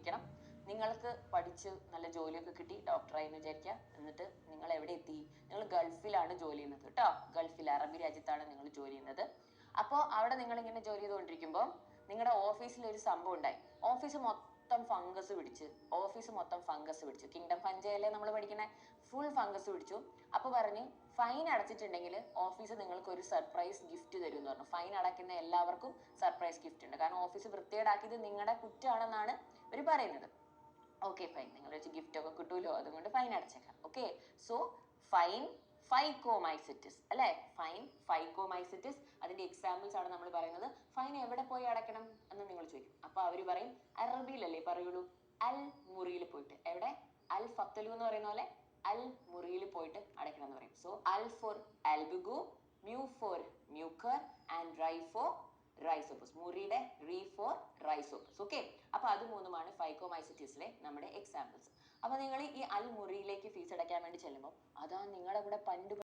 ചോദിക്കണം. നിങ്ങൾക്ക് പഠിച്ച് നല്ല ജോലിയൊക്കെ കിട്ടി, ഡോക്ടറായി എന്ന് വിചാരിക്കുക. എന്നിട്ട് നിങ്ങൾ എവിടെ എത്തി? നിങ്ങൾ ഗൾഫിലാണ് ജോലി ചെയ്യുന്നത് കേട്ടോ. ഗൾഫിൽ, അറബി രാജ്യത്താണ് നിങ്ങൾ ജോലി ചെയ്യുന്നത്. അപ്പോൾ അവിടെ നിങ്ങൾ ഇങ്ങനെ ജോലി ചെയ്തുകൊണ്ടിരിക്കുമ്പോൾ നിങ്ങളുടെ ഓഫീസിൽ ഒരു സംഭവം ഉണ്ടായി. ഓഫീസ് മൊത്തം ഫംഗസ് പിടിച്ചു. കിങ്ഡം പഞ്ചയല്ലേ നമ്മൾ പഠിക്കണേ. ഫുൾ ഫംഗസ് പിടിച്ചു. അപ്പൊ പറഞ്ഞു ഫൈൻ അടച്ചിട്ടുണ്ടെങ്കിൽ ഓഫീസ് നിങ്ങൾക്ക് ഒരു സർപ്രൈസ് ഗിഫ്റ്റ് തരും എന്ന് പറഞ്ഞു. ഫൈൻ അടയ്ക്കുന്ന എല്ലാവർക്കും സർപ്രൈസ് ഗിഫ്റ്റ് ഉണ്ട്. കാരണം ഓഫീസ് വൃത്തികേടാക്കിയത് നിങ്ങളുടെ കുറ്റമാണെന്നാണ് ഇവർ പറയുന്നത്. ഓക്കെ ഫൈൻ, നിങ്ങൾ വെച്ച് ഗിഫ്റ്റ് ഒക്കെ കിട്ടുമല്ലോ, അതുകൊണ്ട് ഫൈൻ അടച്ചേക്കാം. ഓക്കെ, സോ ഫൈൻ ഫൈക്കോമൈസിറ്റിസ് അല്ലെ. ഫൈൻ ഫൈക്കോമൈസിറ്റിസ്, അതിന്റെ എക്സാമ്പിൾസ് ആണ് നമ്മൾ പറയുന്നത്. ഫൈൻ എവിടെ പോയി അടയ്ക്കണം എന്ന് നിങ്ങൾ ചോദിക്കും. അപ്പൊ അവര് പറയും അറബിയിലല്ലേ പറയുള്ളൂ, അൽ മുറിയിൽ പോയിട്ട്. എവിടെ? അൽ ഫത്തലു എന്ന് പറയുന്ന പോലെ അൽ മുറിയിൽ പോയിട്ട് അടയ്ക്കണം എന്ന് പറയും. So al for albugo, mu for mucor and rhi for rhizopus. മുറിയുടെ റീ ഫോർ റൈസോപ്പസ്. ഓക്കെ, അപ്പൊ അത് മൂന്നുമാണ് ഫൈക്കോമൈസിറ്റിസിലെ നമ്മുടെ എക്സാമ്പിൾസ്. അപ്പൊ നിങ്ങൾ ഈ അൽ മുറിയിലേക്ക് ഫീസ് അടയ്ക്കാൻ വേണ്ടി ചെല്ലുമ്പോൾ അതാ നിങ്ങളുടെ കൂടെ പണ്ട്